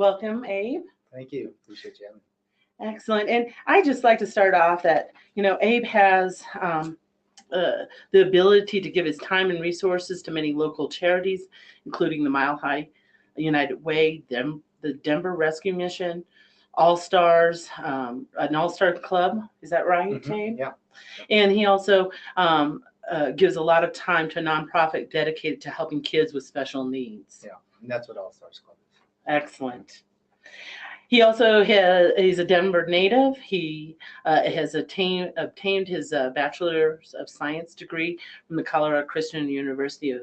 Welcome, Abe. Thank you. Appreciate you having me. Excellent. And I just like to start off that, Abe has the ability to give his time and resources to many local charities, including the Mile High United Way, the Denver Rescue Mission, All Stars, an All Star Club. Is that right, Abe? Yeah. And he also gives a lot of time to a nonprofit dedicated to helping kids with special needs. Yeah, and that's what All Stars Club is. Excellent. He also he's a Denver native. He has obtained his Bachelor of Science degree from the Colorado Christian University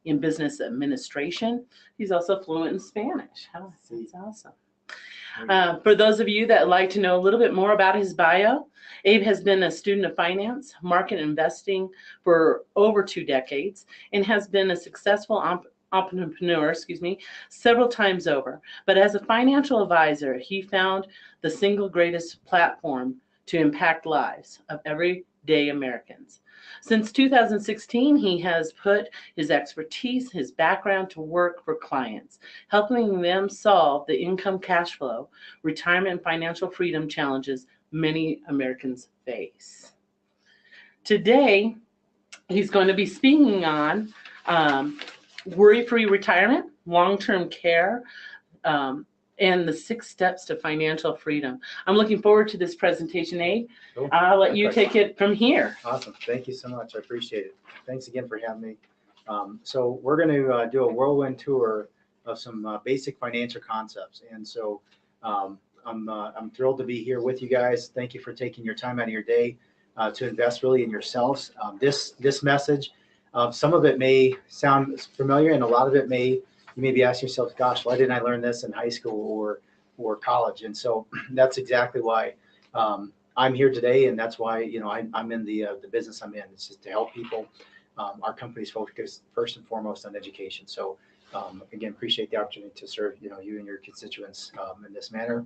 in Business Administration. He's also fluent in Spanish. Oh, that's awesome. For those of you that like to know a little bit more about his bio, Abe has been a student of finance, market investing for over 2 decades, and has been a successful entrepreneur, several times over. But as a financial advisor, he found the single greatest platform to impact lives of everyday Americans. Since 2016, he has put his expertise, his background to work for clients, helping them solve the income, cash flow, retirement, and financial freedom challenges many Americans face. Today, he's going to be speaking on worry-free retirement, long-term care, and the 6 steps to financial freedom. I'm looking forward to this presentation, Abe. Cool. I'll let you take it from here. Awesome. Thank you so much. I appreciate it. Thanks again for having me. So we're going to do a whirlwind tour of some basic financial concepts. And so I'm thrilled to be here with you guys. Thank you for taking your time out of your day to invest really in yourselves. This message, some of it may sound familiar, and a lot of it you may be asking yourself, gosh, why didn't I learn this in high school or college? And so that's exactly why I'm here today, and that's why I'm in the business I'm in. It's just to help people. Our company's focused first and foremost on education. So again, appreciate the opportunity to serve you and your constituents in this manner.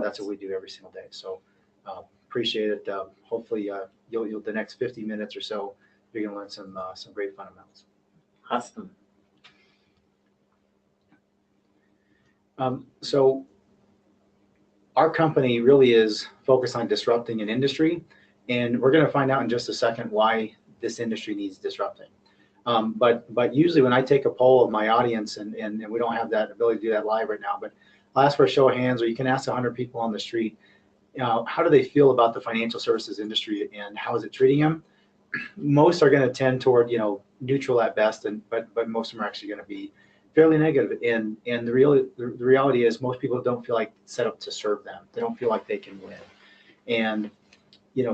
That's what we do every single day. So appreciate it. Hopefully, you'll the next 50 minutes or so, you're going to learn some great fundamentals. Awesome. So our company really is focused on disrupting an industry, and we're going to find out in just a second why this industry needs disrupting. But usually when I take a poll of my audience, and we don't have that ability to do that live right now, but I'll ask for a show of hands, or you can ask 100 people on the street, how do they feel about the financial services industry and how is it treating them? Most are going to tend toward neutral at best, but most of them are actually going to be fairly negative. And the reality is most people don't feel like it's set up to serve them. They don't feel like they can win. And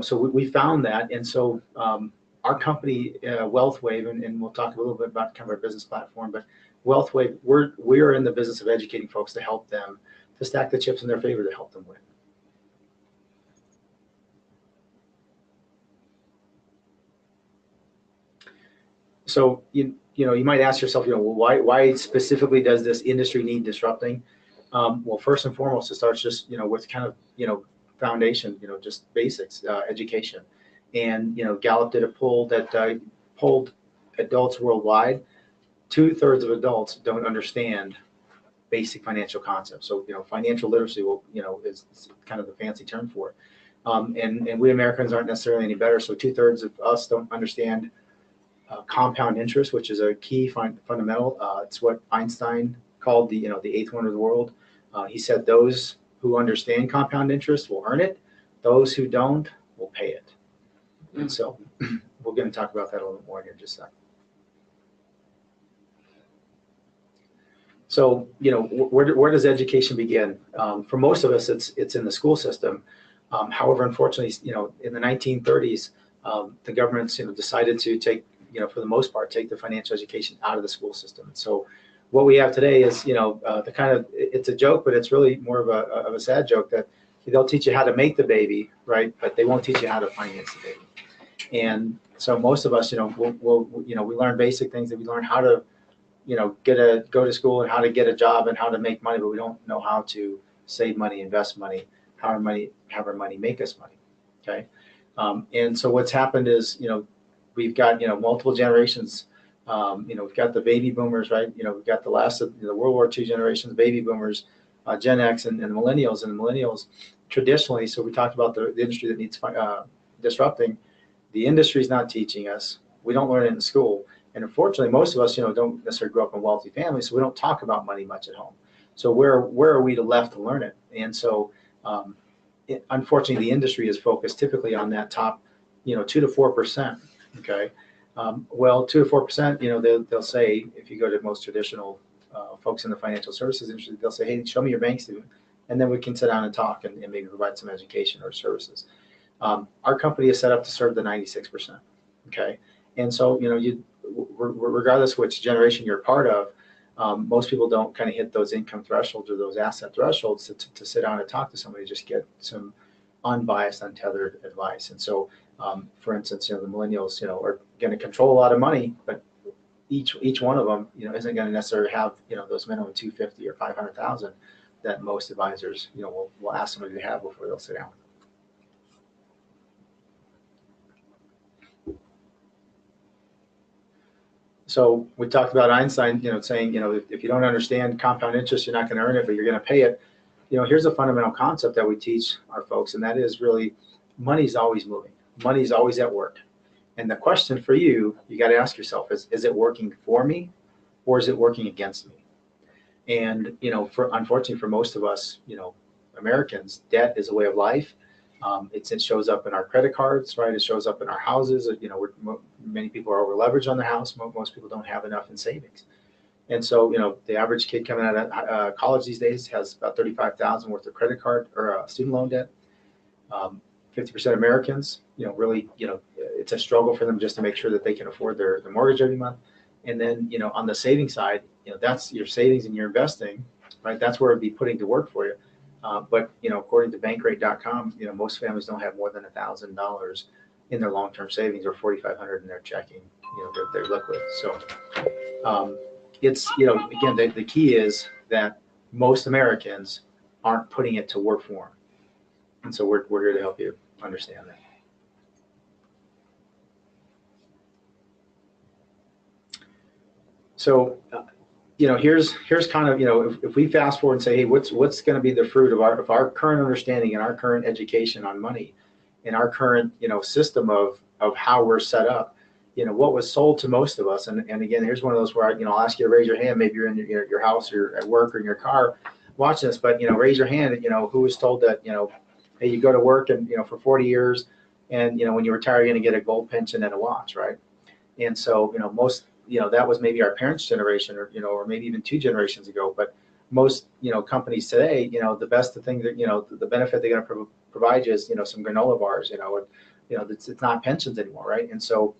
so we found that, and so our company, WealthWave, and we'll talk a little bit about kind of our business platform, but WealthWave, we're in the business of educating folks to help them to stack the chips in their favor to help them win. So you might ask yourself, well, why specifically does this industry need disrupting? Well, first and foremost, it starts just with kind of foundation, just basics, education. And Gallup did a poll that polled adults worldwide. 2/3 of adults don't understand basic financial concepts. So financial literacy is kind of the fancy term for it. And we Americans aren't necessarily any better. So 2/3 of us don't understand compound interest, which is a key fundamental. It's what Einstein called the 8th wonder of the world. He said those who understand compound interest will earn it. Those who don't will pay it. And so we're going to talk about that a little bit more here in just a second. So where does education begin? For most of us, it's in the school system. However, unfortunately, in the 1930s, the governments decided to take for the most part, take the financial education out of the school system. And so what we have today is, the kind of, it's a joke, but it's really more of a sad joke that they'll teach you how to make the baby, right? But they won't teach you how to finance the baby. And so most of us, we learn basic things, that we learn how to, go to school and how to get a job and how to make money, but we don't know how to save money, invest money, have our money make us money. Okay. And so what's happened is, we've got, multiple generations. We've got the baby boomers, right? We've got the last of the World War II generations, baby boomers, Gen X and the millennials. And the millennials traditionally, so we talked about the industry that needs disrupting. The industry is not teaching us. We don't learn it in school. And unfortunately, most of us, don't necessarily grow up in wealthy families, so we don't talk about money much at home. So where are we left to learn it? And so, unfortunately, the industry is focused typically on that top, 2 to 4%. Okay, well, 2 to 4%, they'll say, if you go to most traditional folks in the financial services industry, they'll say, hey, show me your bank statement, and then we can sit down and talk and maybe provide some education or services. Our company is set up to serve the 96%. Okay, and so regardless of which generation you're part of, most people don't kind of hit those income thresholds or those asset thresholds to sit down and talk to somebody, just get some unbiased, untethered advice. And so, for instance, the millennials, are going to control a lot of money, but each one of them, isn't going to necessarily have, those minimum 250 or 500,000 that most advisors, will ask somebody to have before they'll sit down. So we talked about Einstein, saying, if you don't understand compound interest, you're not going to earn it, but you're going to pay it. Here's a fundamental concept that we teach our folks, and that is really money's always moving. Money's always at work. And the question for you got to ask yourself is it working for me or is it working against me? And, unfortunately for most of us, Americans, debt is a way of life. It shows up in our credit cards, right? It shows up in our houses. Many people are over leveraged on the house. Most people don't have enough in savings. And so, the average kid coming out of college these days has about $35,000 worth of credit card or student loan debt. 50% Americans, really, it's a struggle for them just to make sure that they can afford their mortgage every month. And then, on the saving side, that's your savings and your investing, right? That's where it'd be putting to work for you. But according to Bankrate.com, most families don't have more than $1,000 in their long-term savings or $4,500 in their checking. They're liquid. So it's again, the key is that most Americans aren't putting it to work for them, and so we're here to help you understand that. So. Here's kind of, if we fast forward and say, hey, what's going to be the fruit of our current understanding and our current education on money and our current, system of how we're set up, what was sold to most of us. And again, here's one of those where, I'll ask you to raise your hand. Maybe you're in your house or at work or in your car watching this, but, raise your hand, who was told that, hey, you go to work and, for 40 years and, when you retire, you're going to get a gold pension and a watch, right? And so, most, that was maybe our parents' generation or maybe even 2 generations ago. But most, companies today, the best thing that, the benefit they're going to provide you is, some granola bars, it's not pensions anymore, right? And so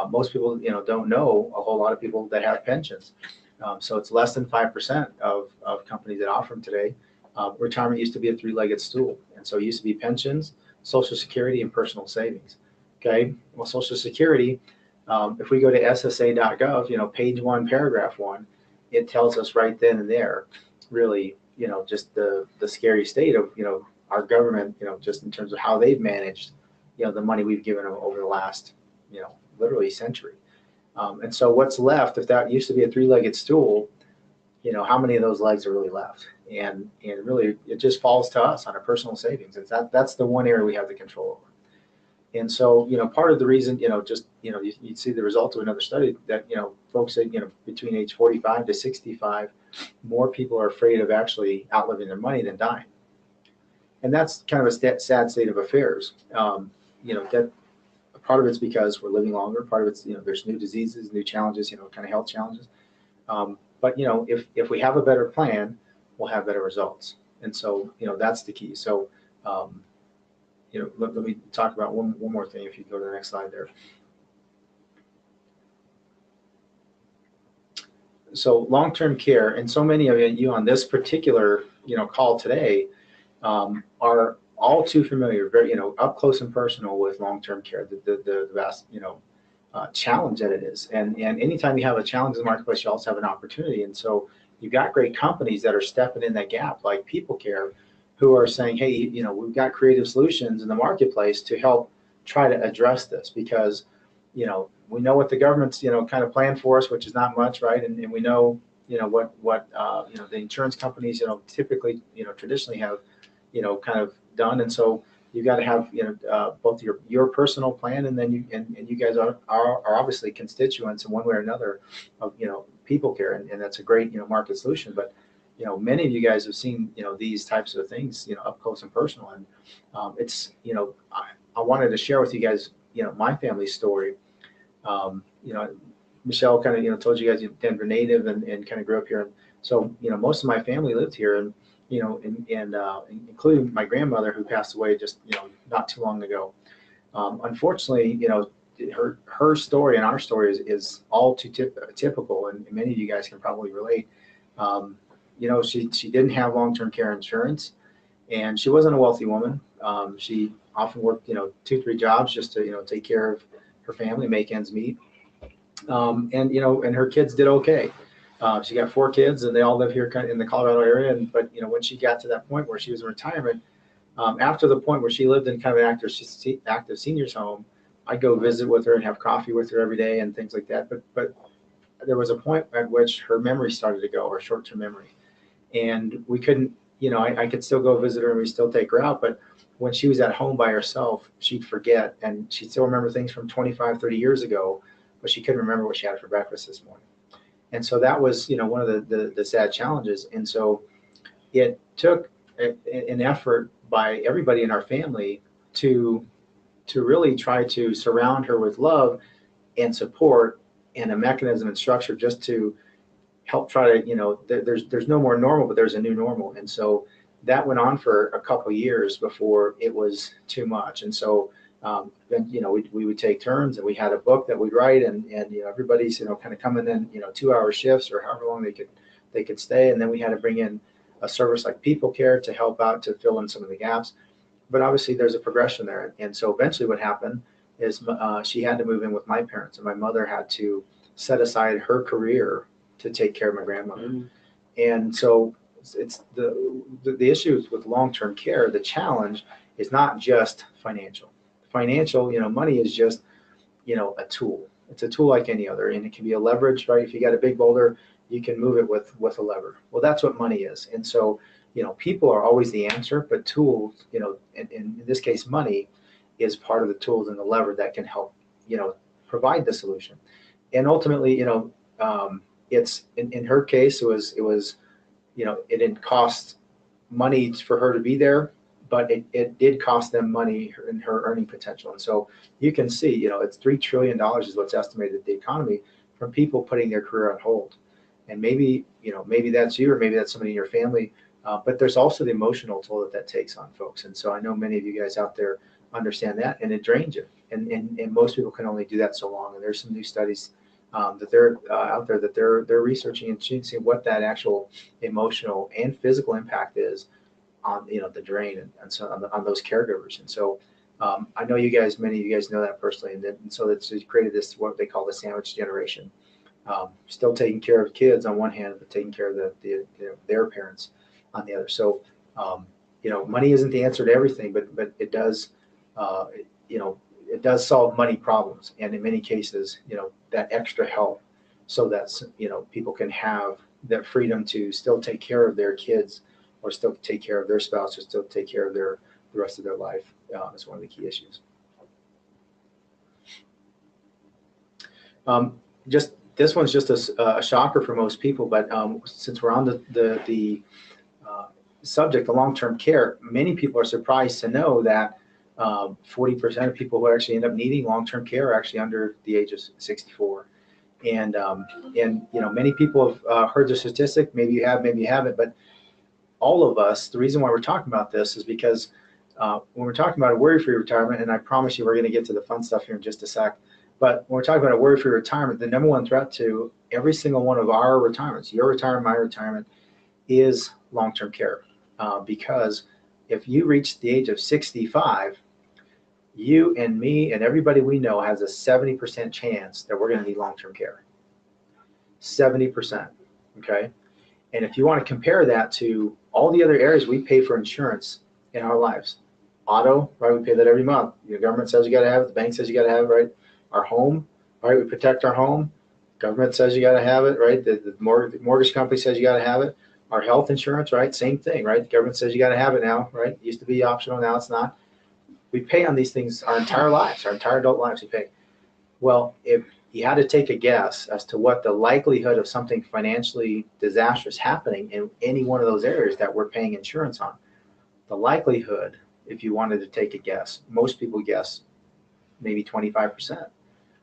most people, don't know a whole lot of people that have pensions. So it's less than 5% of companies that offer them today. Retirement used to be a 3-legged stool. And so it used to be pensions, Social Security, and personal savings. Okay, well, Social Security, if we go to ssa.gov, page 1, paragraph 1, it tells us right then and there, really, just the scary state of, our government, just in terms of how they've managed, the money we've given them over the last, literally century. And so what's left, if that used to be a 3-legged stool, how many of those legs are really left? And really, it just falls to us on our personal savings. And that's the one area we have the control over. And so, part of the reason, you see the result of another study that, folks say, between age 45 to 65, more people are afraid of actually outliving their money than dying. And that's kind of a sad state of affairs. That part of it's because we're living longer. Part of it's, there's new diseases, new challenges, kind of health challenges. But, if we have a better plan, we'll have better results. And so, that's the key. So, let me talk about one more thing. If you go to the next slide there. So long-term care, and so many of you on this particular, call today, are all too familiar, very, up close and personal with long-term care, the vast, challenge that it is. And anytime you have a challenge in the marketplace, you also have an opportunity. And so you've got great companies that are stepping in that gap, like People Care, who are saying, hey, we've got creative solutions in the marketplace to help try to address this, because, we know what the government's, kind of planned for us, which is not much, right? And we know, the insurance companies, typically, traditionally have, kind of done. And so you got to have, both your personal plan, and then you guys are obviously constituents in one way or another of, people care. And that's a great, market solution. But, many of you guys have seen, these types of things, up close and personal. And it's, I wanted to share with you guys, my family story. Michelle kind of, told you guys, Denver native, and kind of grew up here. And so, most of my family lived here, and, including my grandmother, who passed away just, not too long ago. Unfortunately, her story and our story is all too typical, and many of you guys can probably relate. She didn't have long-term care insurance, and she wasn't a wealthy woman. She often worked, 2-3 jobs just to, take care of her family, make ends meet. And her kids did okay. She got 4 kids, and they all live here kind of in the Colorado area. But when she got to that point where she was in retirement, after the point where she lived in kind of an active seniors home, I'd go visit with her and have coffee with her every day and things like that. But there was a point at which her memory started to go, her short-term memory, and we couldn't. I could still go visit her and we still take her out, but when she was at home by herself, she'd forget, and she'd still remember things from 25, 30 years ago, but she couldn't remember what she had for breakfast this morning. And so that was, one of the sad challenges. And so it took an effort by everybody in our family to really try to surround her with love and support and a mechanism and structure just to help try to, there's no more normal, but there's a new normal. And so that went on for a couple of years before it was too much. And so then, we would take turns, and we had a book that we'd write, and everybody's, kind of coming in, 2-hour shifts or however long they could stay. And then we had to bring in a service like People Care to help out, to fill in some of the gaps. But obviously there's a progression there. And so eventually what happened is she had to move in with my parents, and my mother had to set aside her career to take care of my grandmother. Mm-hmm. And so it's the issues with long-term care. The challenge is not just financial. Financial, money is just, a tool. It's a tool like any other, and it can be a leverage, right? If you got a big boulder, you can move it with a lever. Well, that's what money is. And so, people are always the answer, but tools, in this case, money is part of the tools and the lever that can help, provide the solution. And ultimately, it's in her case, it was, it didn't cost money for her to be there, but it did cost them money in her earning potential. And so you can see, it's $3 trillion is what's estimated the economy from people putting their career on hold. And maybe that's you, or maybe that's somebody in your family. But there's also the emotional toll that takes on folks. And so I know many of you guys out there understand that, and it drains you. And most people can only do that so long. And there's some new studies that they're out there that they're researching and seeing what that actual emotional and physical impact is on the drain and so on those caregivers. And so I know many of you guys know that personally, and so it's created this what they call the sandwich generation. Still taking care of kids on one hand, but taking care of their parents on the other. So money isn't the answer to everything, but it does it does solve money problems, and in many cases that extra help, so that people can have that freedom to still take care of their kids, or still take care of their spouse, or still take care of the rest of their life is one of the key issues. Just this one's just a shocker for most people, but since we're on the subject of long-term care, many people are surprised to know that 40% of people who actually end up needing long-term care are actually under the age of 64. And many people have heard the statistic. Maybe you have, maybe you haven't, but all of us, the reason why we're talking about this is because when we're talking about a worry-free retirement, and I promise you we're going to get to the fun stuff here in just a sec, but when we're talking about a worry-free retirement, the number one threat to every single one of our retirements, your retirement, my retirement, is long-term care. Because if you reach the age of 65, you and me and everybody we know has a 70% chance that we're going to need long-term care. 70%, okay? And if you want to compare that to all the other areas we pay for insurance in our lives, auto, right? We pay that every month. The government says you got to have it. The bank says you got to have it, right? Our home, right? We protect our home. Government says you got to have it, right? The mortgage company says you got to have it. Our health insurance, right? Same thing, right? The government says you got to have it now, right? It used to be optional, now it's not. We pay on these things our entire lives, our entire adult lives we pay. Well, if you had to take a guess as to what the likelihood of something financially disastrous happening in any one of those areas that we're paying insurance on, the likelihood, if you wanted to take a guess, most people guess maybe 25%.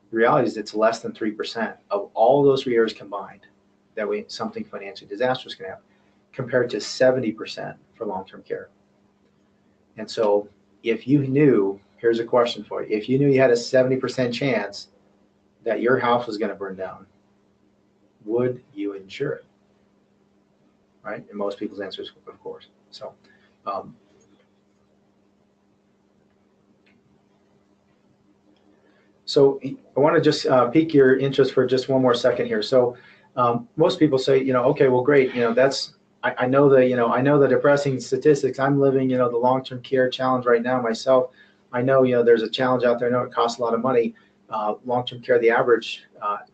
The reality is it's less than 3% of all those years combined that something financially disastrous can happen, compared to 70% for long-term care. And so if you knew, here's a question for you, if you knew you had a 70% chance that your house was going to burn down, would you insure it? Right? And most people's answer is, of course. So, I want to just pique your interest for just one more second here. So most people say, okay, well, great. I know the depressing statistics. I'm living, the long-term care challenge right now myself. I know, there's a challenge out there. I know it costs a lot of money. Long-term care, the average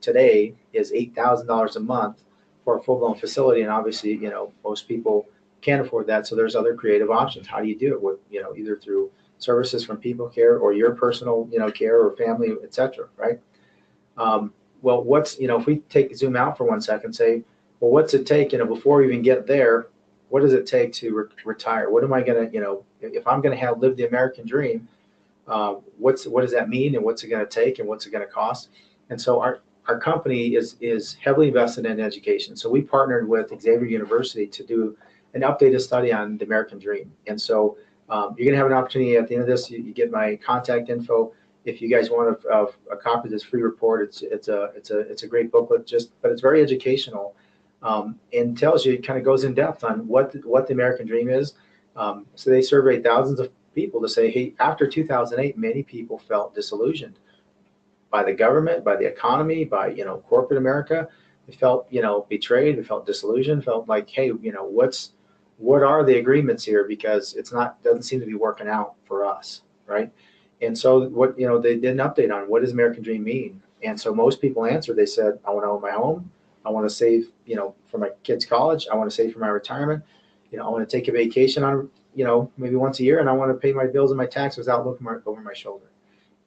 today is $8,000 a month for a full-blown facility. And obviously, most people can't afford that. So there's other creative options. How do you do it with, either through services from People Care or your personal, care or family, et cetera, right? Well, if we zoom out for 1 second, say, well, what's it take, before we even get there, what does it take to retire? What am I going to, if I'm going to live the American dream, what does that mean, and what's it going to take, and what's it going to cost? And so our company is heavily invested in education. So we partnered with Xavier University to do an updated study on the American dream. And so you're going to have an opportunity at the end of this. You get my contact info. If you guys want a copy of this free report, it's a great booklet. But it's very educational, and tells you, it kind of goes in depth on what the American dream is. So they surveyed thousands of people to say, hey, after 2008, many people felt disillusioned by the government, by the economy, by corporate America. They felt betrayed. They felt disillusioned. Felt like, hey, what are the agreements here? Because doesn't seem to be working out for us, right? And so they did an update on what does American Dream mean. And so most people answered, they said, I want to own my home. I want to save, for my kids' college. I want to save for my retirement. I want to take a vacation on, maybe once a year, and I want to pay my bills and my taxes without looking over my shoulder.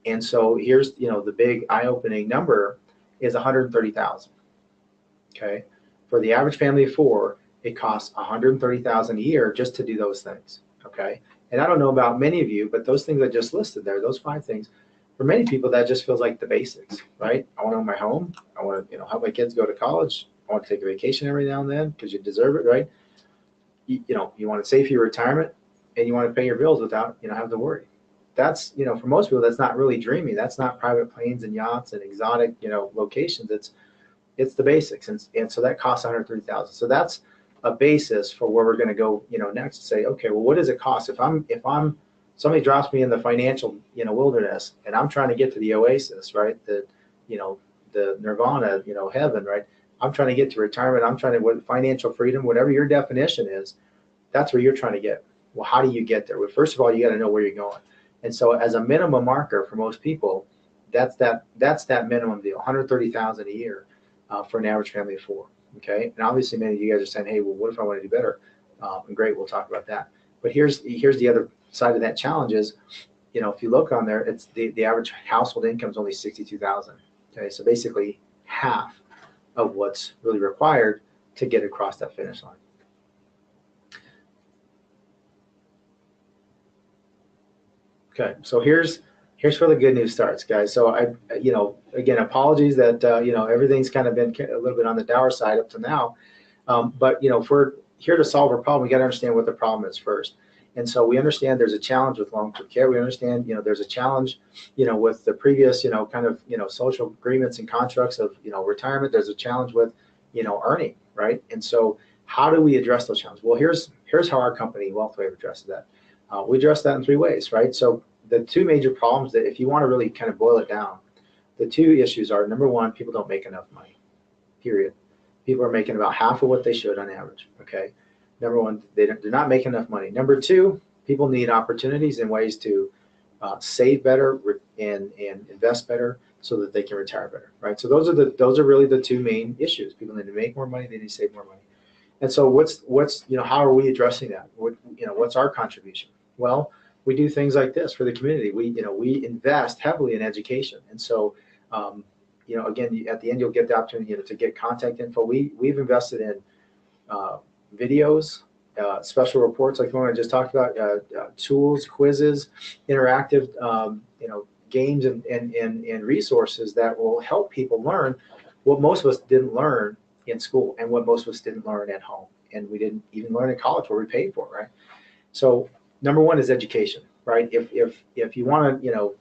And so here's, the big eye-opening number is 130,000. Okay. For the average family of four, it costs 130,000 a year just to do those things. Okay. And I don't know about many of you, but those things I just listed there, those 5 things, for many people, that just feels like the basics, right? I want to own my home. I want to, help my kids go to college. I want to take a vacation every now and then because you deserve it, right? You want to save for your retirement, and you want to pay your bills without, having to worry. That's, for most people, that's not really dreamy. That's not private planes and yachts and exotic, locations. It's the basics. And so that costs 130,000. So that's a basis for where we're going to go, next, to say, okay, well, what does it cost if somebody drops me in the financial, wilderness, and I'm trying to get to the oasis, right? The nirvana, heaven, right? I'm trying to get to retirement. I'm trying to financial freedom, whatever your definition is, that's where you're trying to get. Well, how do you get there? Well, first of all, you got to know where you're going. And so as a minimum marker for most people, that's that minimum deal, 130,000 a year for an average family of 4. Okay. And obviously many of you guys are saying, hey, well, what if I want to do better? And great, we'll talk about that. But here's the other side of that challenge is, if you look on there, it's the average household income is only 62,000. Okay. So basically half of what's really required to get across that finish line. Okay, so here's where the good news starts, guys. So again, apologies that everything's kind of been a little bit on the dour side up to now, but if we're here to solve a problem, we got to understand what the problem is first. And so we understand there's a challenge with long-term care. We understand there's a challenge with the previous kind of social agreements and constructs of retirement. There's a challenge with earning, right? And so how do we address those challenges? Well, here's how our company WealthWave addresses that. We address that in 3 ways, right? So the 2 major problems that, if you want to really kind of boil it down, the 2 issues are, number 1, people don't make enough money, period. People are making about half of what they should on average, okay? Number 1, they're not making enough money. Number 2, people need opportunities and ways to save better and invest better so that they can retire better, right? So those are really the two main issues. People need to make more money, they need to save more money. And so what's how are we addressing that? What's our contribution? Well, we do things like this for the community. We invest heavily in education. And so again, at the end, you'll get the opportunity to get contact info. We've invested in videos, special reports like the one I just talked about, tools, quizzes, interactive, games and resources that will help people learn what most of us didn't learn in school and what most of us didn't learn at home. And we didn't even learn in college where we paid for, right? So number one is education, right? If you want to,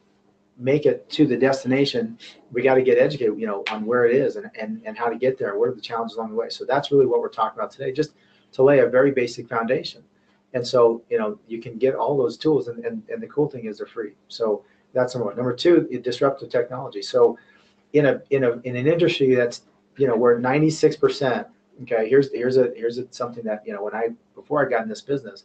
make it to the destination, we got to get educated, on where it is and how to get there, what are the challenges along the way. So that's really what we're talking about today, just to lay a very basic foundation. And so, you can get all those tools, and the cool thing is they're free. So that's number one. Number two, disruptive technology. So in an industry that's, where 96%, okay, here's something that, before I got in this business,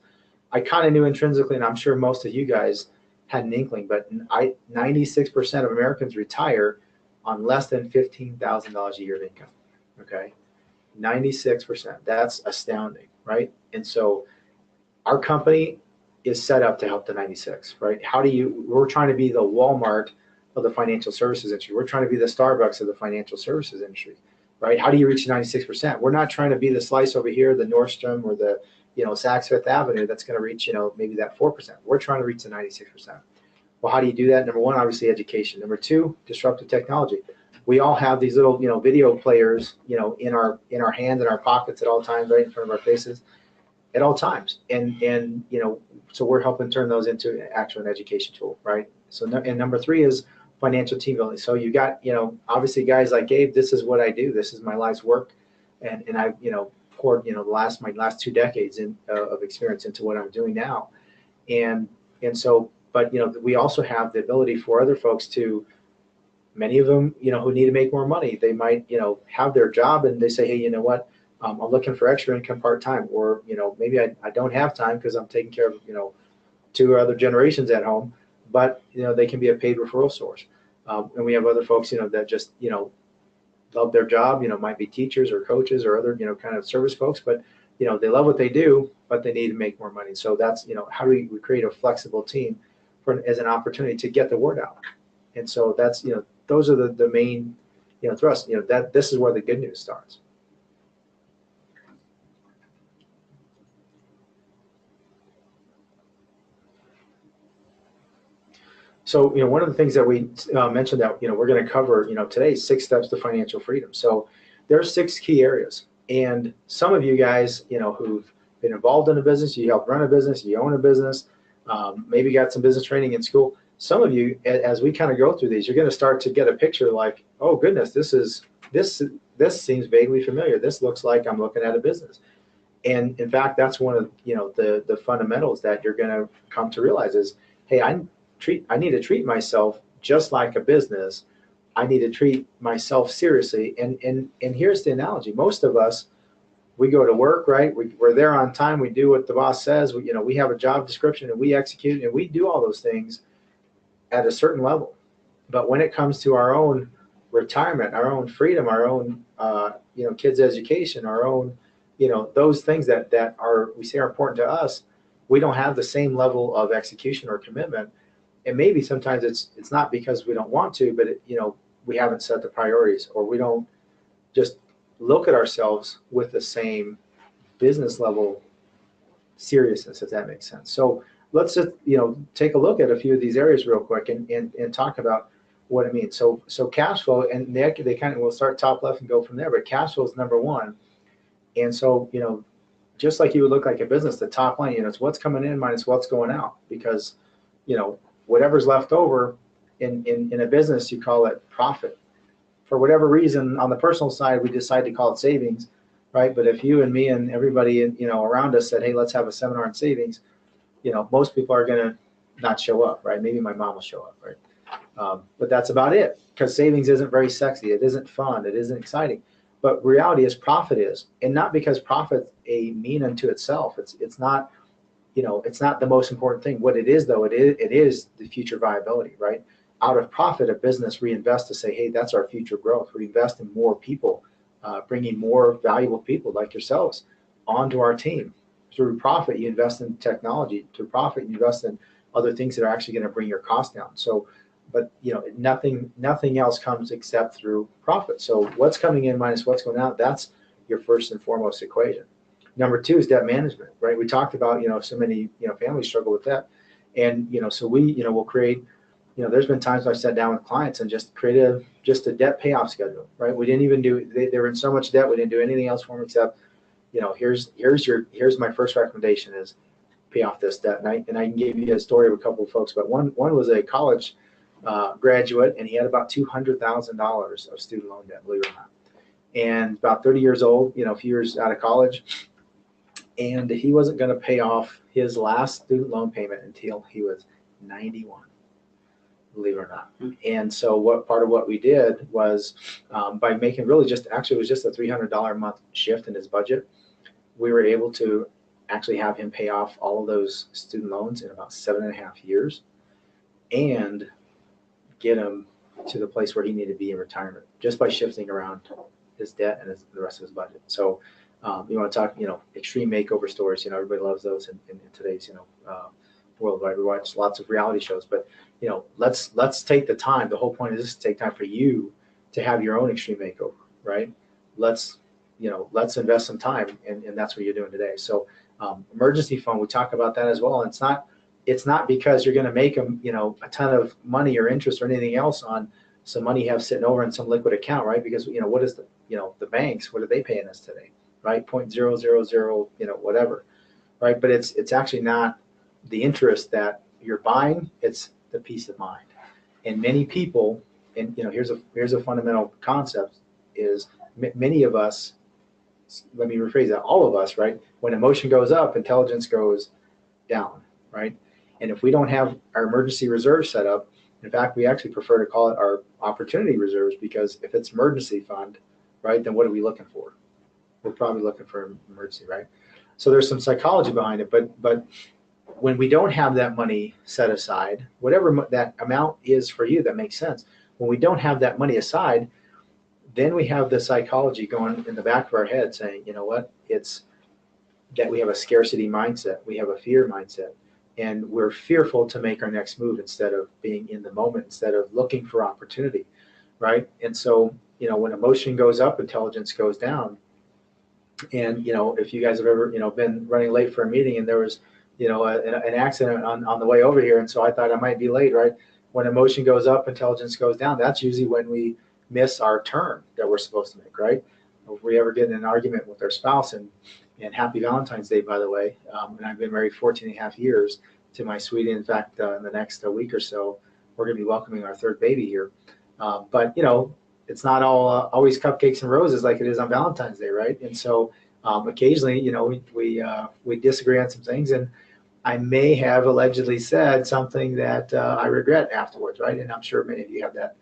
I kind of knew intrinsically, and I'm sure most of you guys had an inkling, but 96% of Americans retire on less than $15,000 a year of income. Okay, 96%. That's astounding, right? And so our company is set up to help the 96, right? We're trying to be the Walmart of the financial services industry. We're trying to be the Starbucks of the financial services industry, right? How do you reach 96%? We're not trying to be the slice over here, the Nordstrom or the Saks Fifth Avenue that's going to reach, maybe that 4%. We're trying to reach the 96%. Well, how do you do that? Number one, obviously education. Number two, disruptive technology. We all have these little, video players, in our hand, in our pockets at all times, right in front of our faces at all times. And so we're helping turn those into actual education tool, right? So, and number three is financial team building. So you got, obviously guys like Abe, this is what I do. This is my life's work. And I've, poured, my last 2 decades of experience into what I'm doing now. And so, but, we also have the ability for other folks to, many of them, who need to make more money. They might, have their job and they say, hey, you know what, I'm looking for extra income part-time, or, maybe I don't have time because I'm taking care of, 2 other generations at home, but, they can be a paid referral source. And we have other folks, that just, love their job, might be teachers or coaches or other, kind of service folks, but, they love what they do, but they need to make more money. So that's, how do we create a flexible team as an opportunity to get the word out? And so that's, those are the main, thrusts, that this is where the good news starts. So, one of the things that we mentioned that, we're going to cover, today, 6 steps to financial freedom. So there's 6 key areas. And some of you guys, who've been involved in a business, you help run a business, you own a business, maybe got some business training in school. Some of you, as we kind of go through these, you're going to start to get a picture like, oh goodness, this seems vaguely familiar. This looks like I'm looking at a business. And in fact, that's one of, the fundamentals that you're going to come to realize is, hey, I need to treat myself just like a business. I need to treat myself seriously. And here's the analogy. Most of us, we go to work, right? We're there on time. We do what the boss says. We have a job description and we execute and we do all those things at a certain level. But when it comes to our own retirement, our own freedom, our own, kids' education, our own, those things that we say are important to us, we don't have the same level of execution or commitment. And maybe sometimes it's not because we don't want to, but we haven't set the priorities, or we don't just look at ourselves with the same business level seriousness, if that makes sense. So let's just take a look at a few of these areas real quick and talk about what it means. So cash flow, and they kind of, we'll start top left and go from there. But cash flow is number one, and so just like you would look like a business, the top line, it's what's coming in minus what's going out, because whatever's left over in a business, you call it profit. For whatever reason, on the personal side, we decide to call it savings, right? But if you and me and everybody around us said, hey, let's have a seminar on savings, most people are going to not show up, right? Maybe my mom will show up, right? But that's about it, because savings isn't very sexy. It isn't fun. It isn't exciting. But reality is profit is, and not because profit's a mean unto itself. It's not. It's not the most important thing. What it is, though, it is the future viability, right? out of profit, a business reinvests to say, hey, that's our future growth. We invest in more people, bringing more valuable people like yourselves onto our team. Through profit, you invest in technology. Through profit, you invest in other things that are actually going to bring your cost down. So, but nothing else comes except through profit. So what's coming in minus what's going out, that's your first and foremost equation. Number two is debt management, right? We talked about, so many, families struggle with that. And, so we'll create, there's been times I've sat down with clients and just create just a debt payoff schedule, right? We didn't even they were in so much debt, we didn't do anything else for them except, here's my first recommendation is pay off this debt. And I can give you a story of a couple of folks, but one was a college graduate, and he had about $200,000 of student loan debt, believe it or not. And about 30 years old, a few years out of college, and he wasn't going to pay off his last student loan payment until he was 91, believe it or not. And so part of what we did was by making really it was just a $300 a month shift in his budget, we were able to actually have him pay off all of those student loans in about 7.5 years and get him to the place where he needed to be in retirement just by shifting around his debt and the rest of his budget. So you want to talk, extreme makeover stories, everybody loves those in today's, world, right? We watch lots of reality shows, but, let's take the time. The whole point is just to take time for you to have your own extreme makeover, right? Let's invest some time, and that's what you're doing today. So emergency fund, we talk about that as well. And it's not because you're going to make them, a ton of money or interest or anything else on some money you have sitting over in some liquid account, right? Because, what is the banks, what are they paying us today, right? 0.000, whatever, right? But it's actually not the interest that you're buying, it's the peace of mind. And many people, and, here's a fundamental concept is many of us, let me rephrase that, all of us, right? When emotion goes up, intelligence goes down, right? And if we don't have our emergency reserve set up, in fact, we actually prefer to call it our opportunity reserves, because if it's emergency fund, right, then what are we looking for? We're probably looking for an emergency, right? So there's some psychology behind it, but when we don't have that money set aside, whatever that amount is for you that makes sense, when we don't have that money aside, then we have the psychology going in the back of our head saying, what? It's that we have a scarcity mindset. We have a fear mindset. And we're fearful to make our next move instead of being in the moment, instead of looking for opportunity, right? And so, when emotion goes up, intelligence goes down. And, if you guys have ever, been running late for a meeting and there was, an accident on the way over here, and so I thought I might be late, right? When emotion goes up, intelligence goes down. That's usually when we miss our turn that we're supposed to make, right? If we ever get in an argument with our spouse, and happy Valentine's Day, by the way, and I've been married 14 and a half years to my sweetie. In fact, in the next week or so, we're going to be welcoming our third baby here. But, it's not always cupcakes and roses like it is on Valentine's Day, right? And so occasionally, we disagree on some things, and I may have allegedly said something that I regret afterwards, right? And I'm sure many of you have that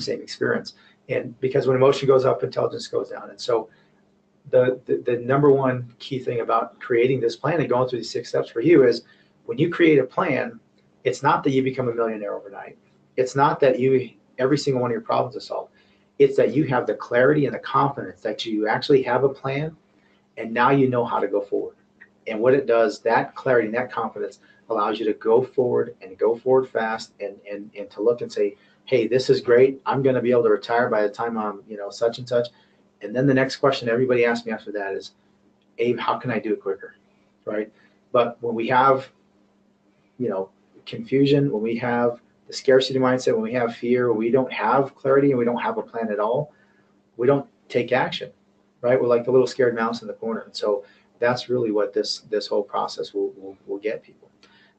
same experience. And because when emotion goes up, intelligence goes down. And so the number one key thing about creating this plan and going through these 6 steps for you is when you create a plan, it's not that you become a millionaire overnight. It's not that every single one of your problems is solved. It's that you have the clarity and the confidence that you actually have a plan, and now you know how to go forward. And what it does, that clarity and that confidence allows you to go forward and go forward fast, and to look and say, hey, this is great. I'm going to be able to retire by the time I'm, such and such. And then the next question everybody asks me after that is, Abe, how can I do it quicker, right? But when we have, confusion, when we have the scarcity mindset, when we have fear, when we don't have clarity and we don't have a plan at all, we don't take action, right? We're like the little scared mouse in the corner. And so that's really what this whole process will get people.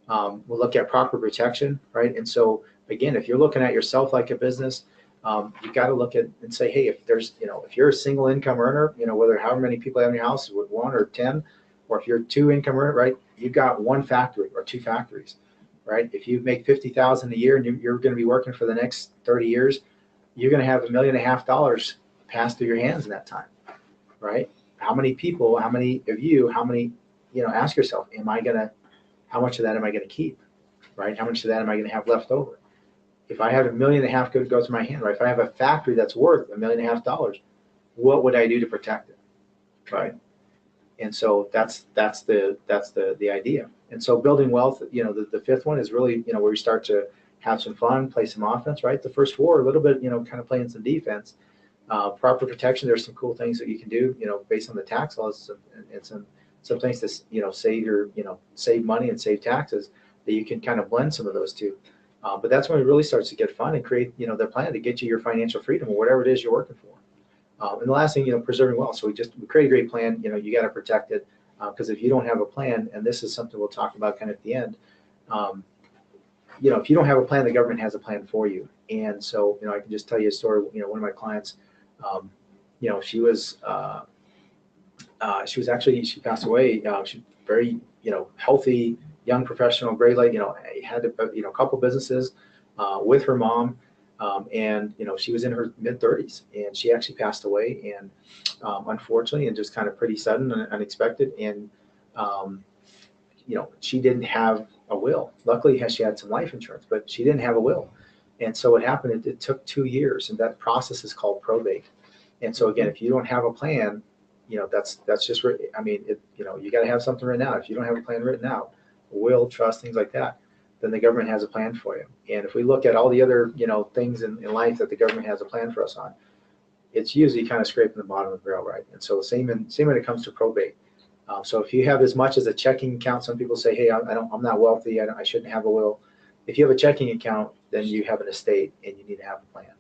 We'll look at proper protection, right? And so again, if you're looking at yourself like a business, you've got to look at and say, hey, if you're a single income earner, whether however many people have in your house, with 1 or 10, or if you're 2 income earner, right, you've got 1 factory or 2 factories, right? If you make $50,000 a year and you're going to be working for the next 30 years, you're going to have $1.5 million pass through your hands in that time, right? How many people, ask yourself, how much of that am I going to keep, right? How much of that am I going to have left over? if I had $1.5 million could go through my hand, right? If I have a factory that's worth $1.5 million, what would I do to protect it, right? And so that's the idea. And so building wealth, the fifth one is really, where you start to have some fun, play some offense, right? The first four, a little bit, kind of playing some defense. Proper protection, there's some cool things that you can do, based on the tax laws, and some things to, save money and save taxes, that you can kind of blend some of those two. But that's when it really starts to get fun and create, the plan to get you your financial freedom or whatever it is you're working for. And the last thing, preserving wealth. So we create a great plan. You got to protect it, because if you don't have a plan, and this is something we'll talk about kind of at the end, if you don't have a plan, the government has a plan for you. And so, I can just tell you a story. One of my clients, she passed away. She's very, healthy, young professional, great, had a couple businesses with her mom. And she was in her mid-30s, and she actually passed away, and unfortunately, and just kind of pretty sudden and unexpected. And she didn't have a will. Luckily, she had some life insurance, but she didn't have a will. And so what happened? It took 2 years, and that process is called probate. And so again, if you don't have a plan, that's just, you got to have something written out. If you don't have a plan written out, will, trust, things like that, then the government has a plan for you. And if we look at all the other, things in life that the government has a plan for us on, it's usually kind of scraping the bottom of the barrel, right? And so same when it comes to probate. So if you have as much as a checking account, some people say, hey, I'm not wealthy, I shouldn't have a will. If you have a checking account, then you have an estate, and you need to have a plan.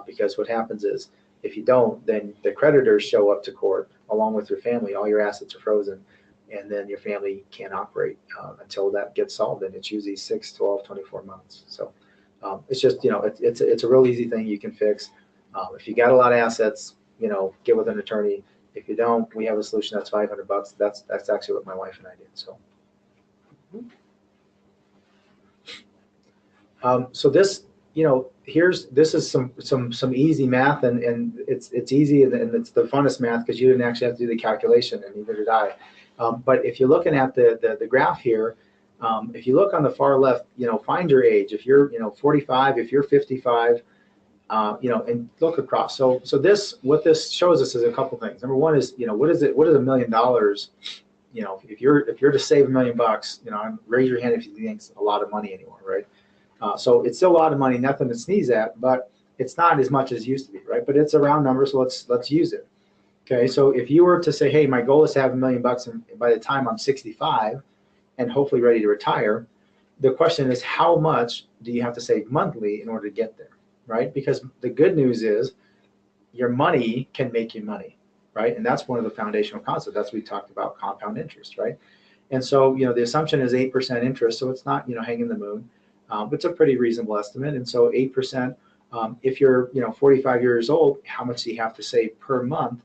Because what happens is, if you don't, then the creditors show up to court along with your family. All your assets are frozen, and then your family can't operate until that gets solved. And it's usually 6, 12, 24 months. So it's just, it's a real easy thing you can fix. If you got a lot of assets, get with an attorney. If you don't, we have a solution. That's $500. That's actually what my wife and I did. So. So this, this is some easy math, and it's easy, and it's the funnest math, because you didn't actually have to do the calculation, and neither did I. But if you're looking at the graph here, if you look on the far left, find your age. If you're 45, if you're 55, and look across. So what this shows us is a couple things. Number one is, what is $1 million? If you're to save $1 million, raise your hand if you think it's a lot of money anymore, right? So it's still a lot of money, nothing to sneeze at, but it's not as much as it used to be, right? But it's a round number, so let's use it. Okay, so if you were to say, hey, my goal is to have $1 million, and by the time I'm 65 and hopefully ready to retire, the question is, how much do you have to save monthly in order to get there, right? Because the good news is your money can make you money, right? And that's one of the foundational concepts. That's what we talked about, compound interest, right? And so, the assumption is 8% interest, so it's not, hanging the moon. But it's a pretty reasonable estimate. And so 8%, if you're 45 years old, how much do you have to save per month?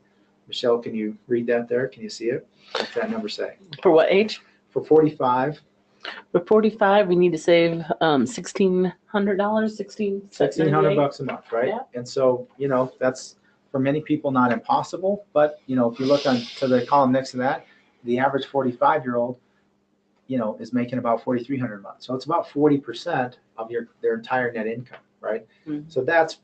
Michelle, can you read that there? Can you see it? What's that number say? For what age? For 45. For 45, we need to save $1,600, $1,600 a month, right? Yeah. And so, that's for many people not impossible. But, if you look on to the column next to that, the average 45-year-old, is making about $4,300 a month. So it's about 40% of their entire net income, right? Mm-hmm. So that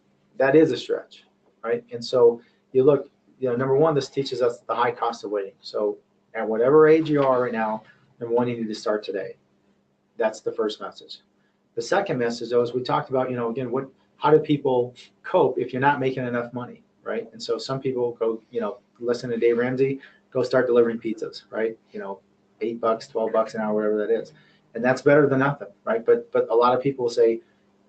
is a stretch, right? And so you look, number one, this teaches us the high cost of waiting. So at whatever age you are right now, number one, you need to start today. That's the first message. The second message, though, is we talked about, again, how do people cope if you're not making enough money, right? And so some people go, listen to Dave Ramsey, go start delivering pizzas, right? $8, $12 an hour, whatever that is. And that's better than nothing, right? But a lot of people say,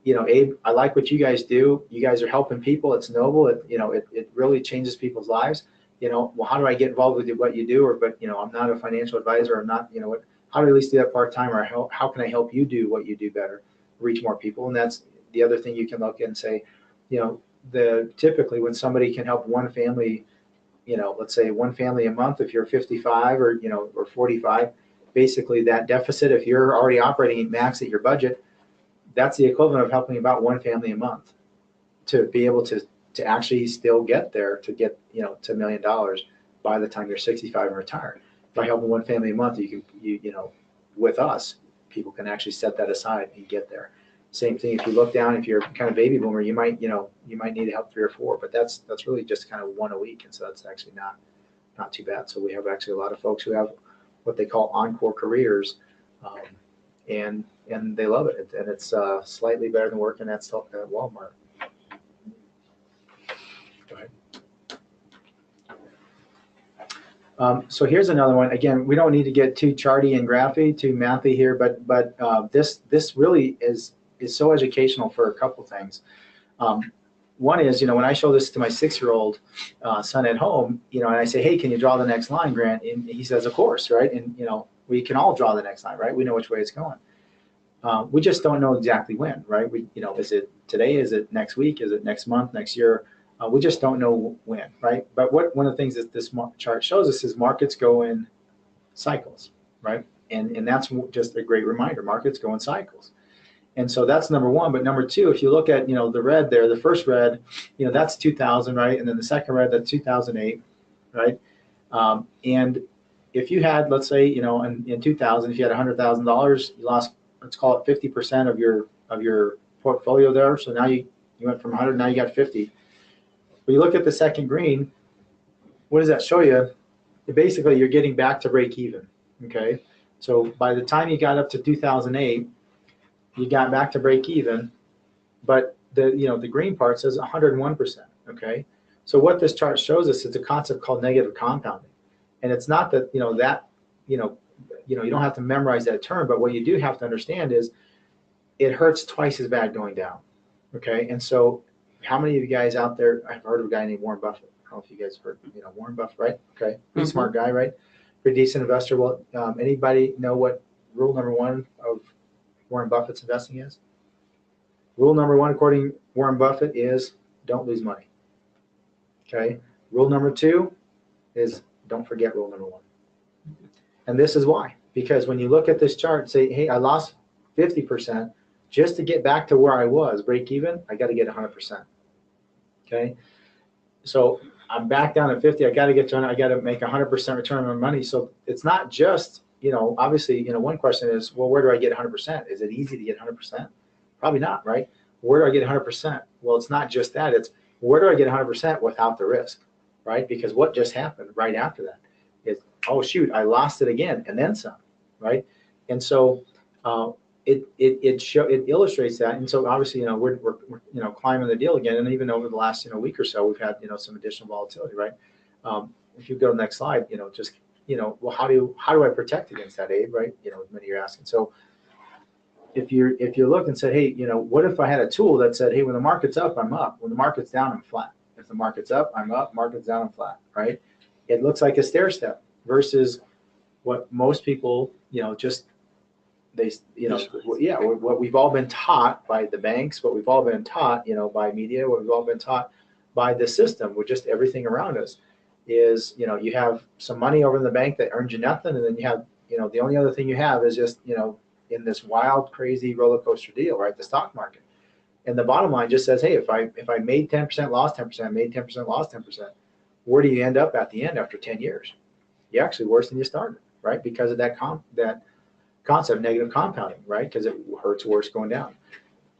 Abe, I like what you guys do. You guys are helping people. It's noble. It really changes people's lives. Well, how do I get involved with what you do? But I'm not a financial advisor. I'm not, how do I at least do that part-time? Or how can I help you do what you do better, reach more people? And that's the other thing you can look at and say, typically when somebody can help one family, let's say one family a month, if you're 55 or 45, basically that deficit, if you're already operating max at your budget, that's the equivalent of helping about one family a month to be able to actually still get there, to get, to $1 million by the time you're 65 and retired. By helping one family a month, with us, people can actually set that aside and get there. Same thing, if you look down, if you're kind of baby boomer, you might need to help 3 or 4, but that's really just kind of 1 a week. And so that's actually not too bad. So we have actually a lot of folks who have what they call encore careers, and they love it. And it's slightly better than working at Walmart. Go ahead. So here's another one. Again, we don't need to get too charty and graphy, too mathy here, but this really is so educational for a couple things. One is, when I show this to my 6-year-old son at home, and I say, hey, can you draw the next line, Grant? And he says, of course, right? And, we can all draw the next line, right? We know which way it's going. We just don't know exactly when, right? Is it today? Is it next week? Is it next month, next year? We just don't know when, right? But one of the things that this chart shows us is markets go in cycles, right? And that's just a great reminder. Markets go in cycles. And so that's number one. But number two, if you look at, the red there, the first red, that's 2000, right? And then the second red, that's 2008, right? And if you had, let's say, in 2000, if you had $100,000, you lost, let's call it 50% of your portfolio there. So now you went from 100, now you got 50. But you look at the second green, what does that show you? Basically, you're getting back to break even, okay? So by the time you got up to 2008, you got back to break even, but the green part says 101%, okay? So what this chart shows us is a concept called negative compounding. And it's not that, you don't have to memorize that term, but what you do have to understand is it hurts twice as bad going down, okay? And so how many of you guys out there, I've heard of a guy named Warren Buffett. I don't know if you guys have heard, Warren Buffett, right? Okay, pretty smart guy, right? Pretty decent investor. Well, anybody know what rule number 1 of Warren Buffett's investing is? Rule number 1, according to Warren Buffett, is don't lose money. Okay. Rule number 2 is don't forget rule number 1. And this is why. Because when you look at this chart and say, hey, I lost 50%, just to get back to where I was, break even, I got to get 100%. Okay. So I'm back down at 50. I got to get to, I got to make 100% return on my money. So it's not just, obviously, one question is, well, where do I get 100%? Is it easy to get 100%? Probably not, right? Where do I get 100%? Well, it's not just that. It's where do I get 100% without the risk, right? Because what just happened right after that is, oh, shoot, I lost it again and then some, right? And so it illustrates that. And so obviously, we're climbing the deal again. And even over the last, week or so, we've had, some additional volatility, right? If you go to the next slide, just well, how do I protect against that, Abe, right? Many are asking. So if you look and said, hey, what if I had a tool that said, hey, when the market's up, I'm up. When the market's down, I'm flat. If the market's up, I'm up. Market's down, I'm flat, right? It looks like a stair step versus what most people, what we've all been taught by the banks, what we've all been taught, by media, what we've all been taught by the system with just everything around us is, you have some money over in the bank that earns you nothing. And then you have, the only other thing you have is just, in this wild, crazy roller coaster deal, right? The stock market. And the bottom line just says, hey, if I made 10%, lost 10%, made 10%, lost 10%, where do you end up at the end after 10 years? You're actually worse than you started, right? Because of that concept, negative compounding, right? Because it hurts worse going down.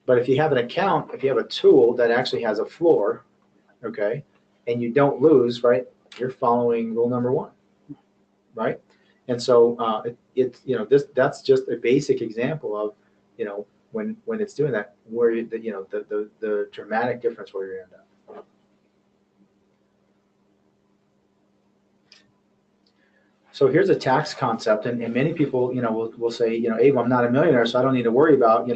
But if you have an account, if you have a tool that actually has a floor, okay, and you don't lose, right, you're following rule number 1, right? And so that's just a basic example of, when it's doing that, where the dramatic difference where you end up. So here's a tax concept, and many people, will say, Abe, I'm not a millionaire, so I don't need to worry about,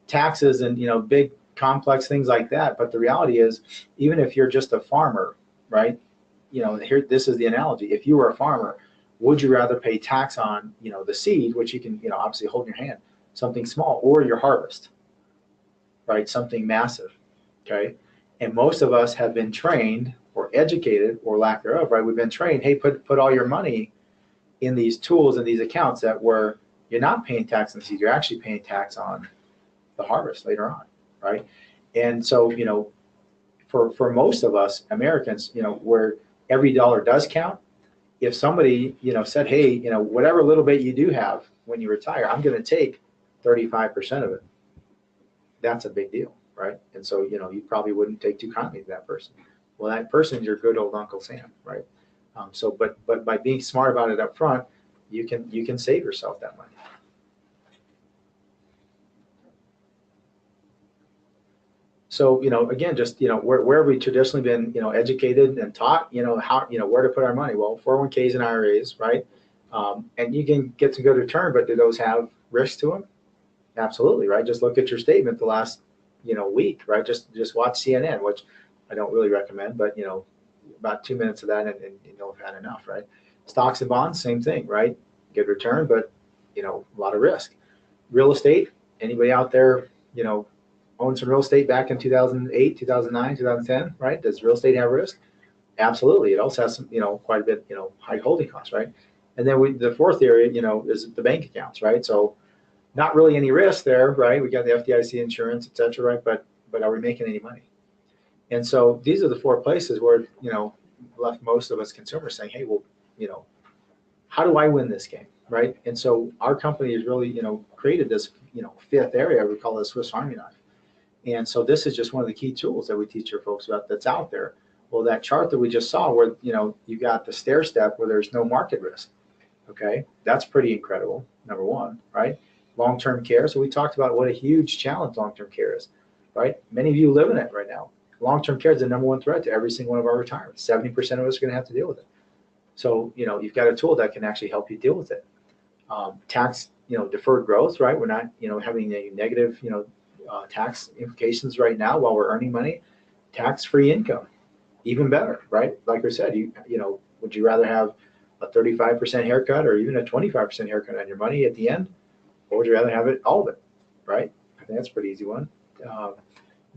taxes and, big complex things like that. But the reality is, even if you're just a farmer, right, here, this is the analogy. If you were a farmer, would you rather pay tax on, the seed, which you can, obviously hold in your hand, something small, or your harvest, right, something massive, okay? And most of us have been trained or educated, or lack thereof, right? We've been trained, hey, put all your money in these tools and these accounts that where you're not paying tax on the seed, you're actually paying tax on the harvest later on, right? And so, for most of us Americans, where every dollar does count, if somebody, said, hey, whatever little bit you do have when you retire, I'm going to take 35% of it. that's a big deal, right? And so, you probably wouldn't take too kindly to that person. Well, that person's your good old Uncle Sam, right? But by being smart about it up front, you can save yourself that money. So, again, just, where have we traditionally been, educated and taught, how, where to put our money? Well, 401ks and IRAs, right? And you can get some good return, but do those have risk to them? Absolutely, right? Just look at your statement the last, week, right? Just watch CNN, which I don't really recommend, but, about 2 minutes of that and you'll have had enough, right? Stocks and bonds, same thing, right? Good return, but, a lot of risk. Real estate, anybody out there, own some real estate back in 2008, 2009, 2010, right? Does real estate have risk? Absolutely. It also has some, quite a bit, high holding costs, right? And then the fourth area, is the bank accounts, right? So not really any risk there, right? We got the FDIC insurance, et cetera, right? But are we making any money? And so these are the four places where, left most of us consumers saying, hey, well, how do I win this game, right? And so our company has really, created this, fifth area. We call it a Swiss Army knife. And so this is just one of the key tools that we teach your folks about that's out there. Well, that chart that we just saw where, you got the stair step where there's no market risk. Okay. That's pretty incredible. Number one, right? Long-term care. So we talked about what a huge challenge long-term care is, right? Many of you live in it right now. Long-term care is the number one threat to every single one of our retirements. 70% of us are going to have to deal with it. So, you've got a tool that can actually help you deal with it. Tax, deferred growth, right? We're not, having a negative, tax implications right now while we're earning money. Tax-free income, even better, right? Like I said, would you rather have a 35% haircut or even a 25% haircut on your money at the end? Or would you rather have all of it, right? I think that's a pretty easy one.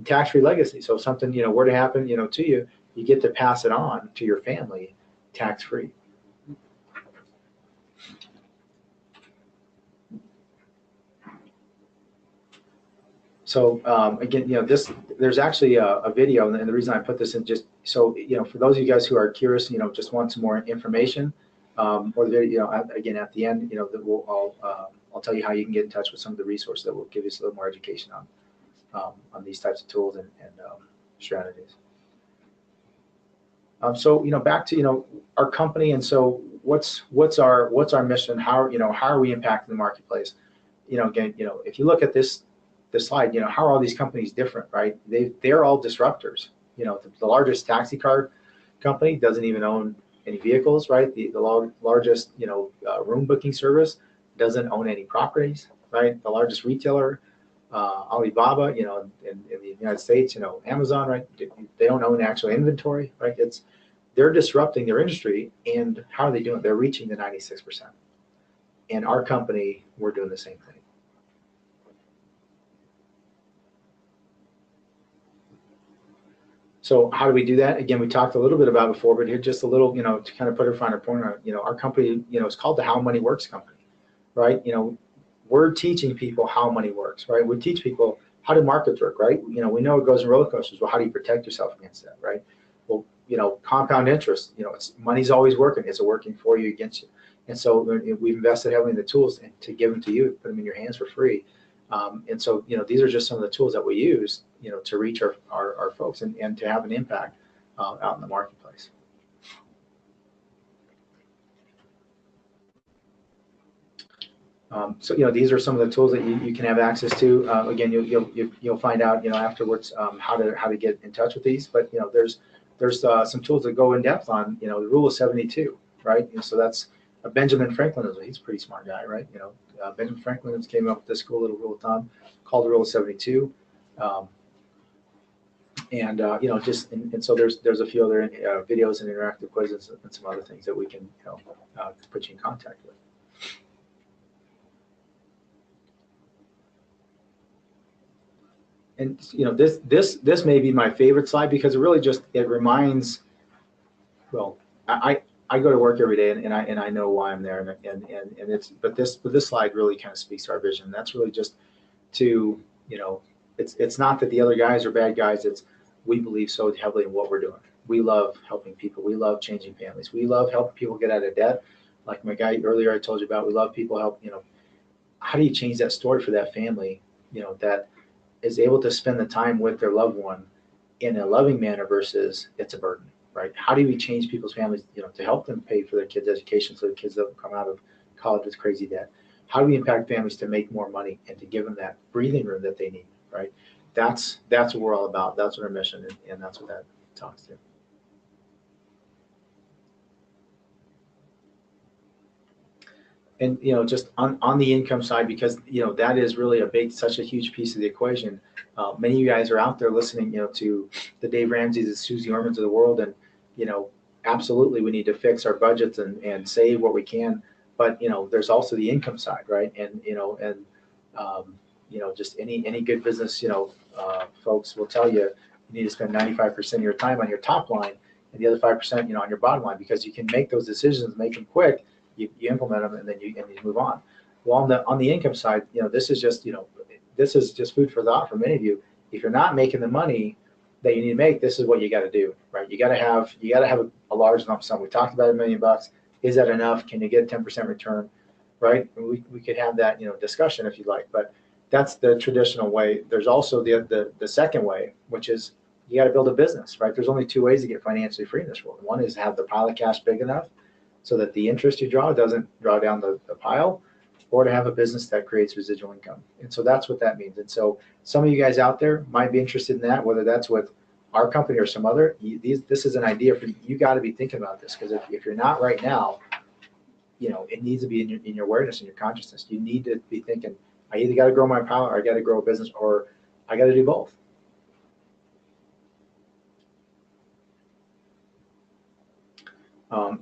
Tax-free legacy. So if something, were to happen, to you, you get to pass it on to your family tax-free. So again, there's actually a video, and the reason I put this in just so, for those of you guys who are curious, just want some more information, or the video, again, at the end, I'll tell you how you can get in touch with some of the resources that will give you a little more education on these types of tools and strategies. So back to our company, and so what's our mission? How are we impacting the marketplace? Again, if you look at this slide, how are all these companies different, right? They're all disruptors. The largest taxi car company doesn't even own any vehicles, right? The largest room booking service doesn't own any properties, right? The largest retailer, Alibaba, in the United States, Amazon, right? They don't own actual inventory, right? They're disrupting their industry, and how are they doing? They're reaching the 96%. And our company, we're doing the same thing. So how do we do that? Again, we talked a little bit about it before, but here just a little, to kind of put a finer point on it. Our company, is called the How Money Works Company, right? We're teaching people how money works, right? We teach people how do markets work, right? We know it goes in roller coasters. Well, how do you protect yourself against that, right? Well, compound interest, money's always working. Is it working for you, against you? And so we've invested heavily in the tools to give them to you, put them in your hands for free. And so, these are just some of the tools that we use, to reach our folks and to have an impact out in the marketplace. So, these are some of the tools that you can have access to. Again, you'll find out, afterwards how to get in touch with these. But, there's some tools that go in depth on, the rule of 72, right? So that's Benjamin Franklin. He's a pretty smart guy, right? Benjamin Franklin came up with this cool little rule of thumb called the rule of 72. And so there's a few other videos and interactive quizzes and some other things that we can put you in contact with. And this may be my favorite slide because it reminds. Well, I go to work every day and I know why I'm there but this slide really kind of speaks to our vision. That's really just to it's not that the other guys are bad guys. It's we believe so heavily in what we're doing. We love helping people. We love changing families. We love helping people get out of debt. Like my guy earlier I told you about, we love people help. How do you change that story for that family? That is able to spend the time with their loved one in a loving manner versus it's a burden, right? How do we change people's families, to help them pay for their kids' education so the kids don't come out of college with crazy debt? How do we impact families to make more money and to give them that breathing room that they need, right? That's what we're all about. That's what our mission is, and that's what that talks to. And just on the income side, because that is really such a huge piece of the equation. Many of you guys are out there listening, to the Dave Ramsey's, the Susie Ormans of the world, and absolutely we need to fix our budgets and save what we can. But there's also the income side, right? And just any good business folks will tell you need to spend 95% of your time on your top line and the other 5% on your bottom line, because you can make those decisions, make them quick. You implement them and then you move on. Well, on the income side, this is just food for thought for many of you. If you're not making the money that you need to make, this is what you got to do, right? You got to have a large lump sum. We talked about $1 million. Is that enough? Can you get 10% return, right? We could have that discussion if you'd like, but that's the traditional way. There's also the second way, which is you got to build a business, right? There's only two ways to get financially free in this world. One is to have the pile of cash big enough so that the interest you draw doesn't draw down the pile, or to have a business that creates residual income. And so that's what that means. And so some of you guys out there might be interested in that, whether that's with our company or some other. This is an idea for you. You got to be thinking about this, because if you're not right now, it needs to be in your awareness and your consciousness. You need to be thinking, I either got to grow my pile, or I got to grow a business, or I got to do both.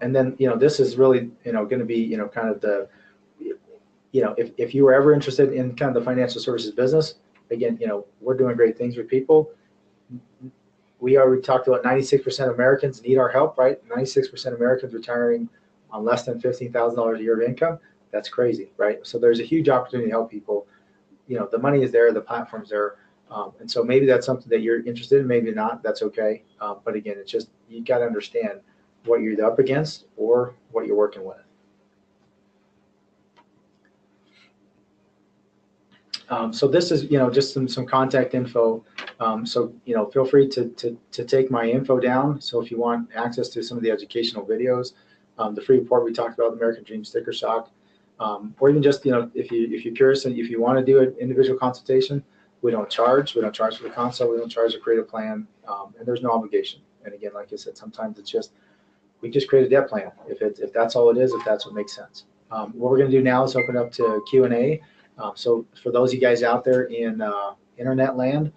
And then, this is really, going to be, kind of the, if you were ever interested in kind of the financial services business, again, we're doing great things with people. We already talked about 96% of Americans need our help, right? 96% of Americans retiring on less than $15,000 a year of income. That's crazy, right? So there's a huge opportunity to help people. The money is there, the platform's there. And so maybe that's something that you're interested in, maybe not, that's okay. But again, it's just, you got to understand what you're up against or what you're working with. So this is, just some contact info. So, feel free to take my info down. So if you want access to some of the educational videos, the free report we talked about, the American Dream Sticker Shock, or even just, if you're curious and if you want to do an individual consultation, we don't charge. We don't charge for the consult. We don't charge to create a plan, and there's no obligation. And again, like I said, sometimes it's just, we just create a debt plan if that's all it is, if that's what makes sense. What we're going to do now is open up to Q&A. So for those of you guys out there in internet land,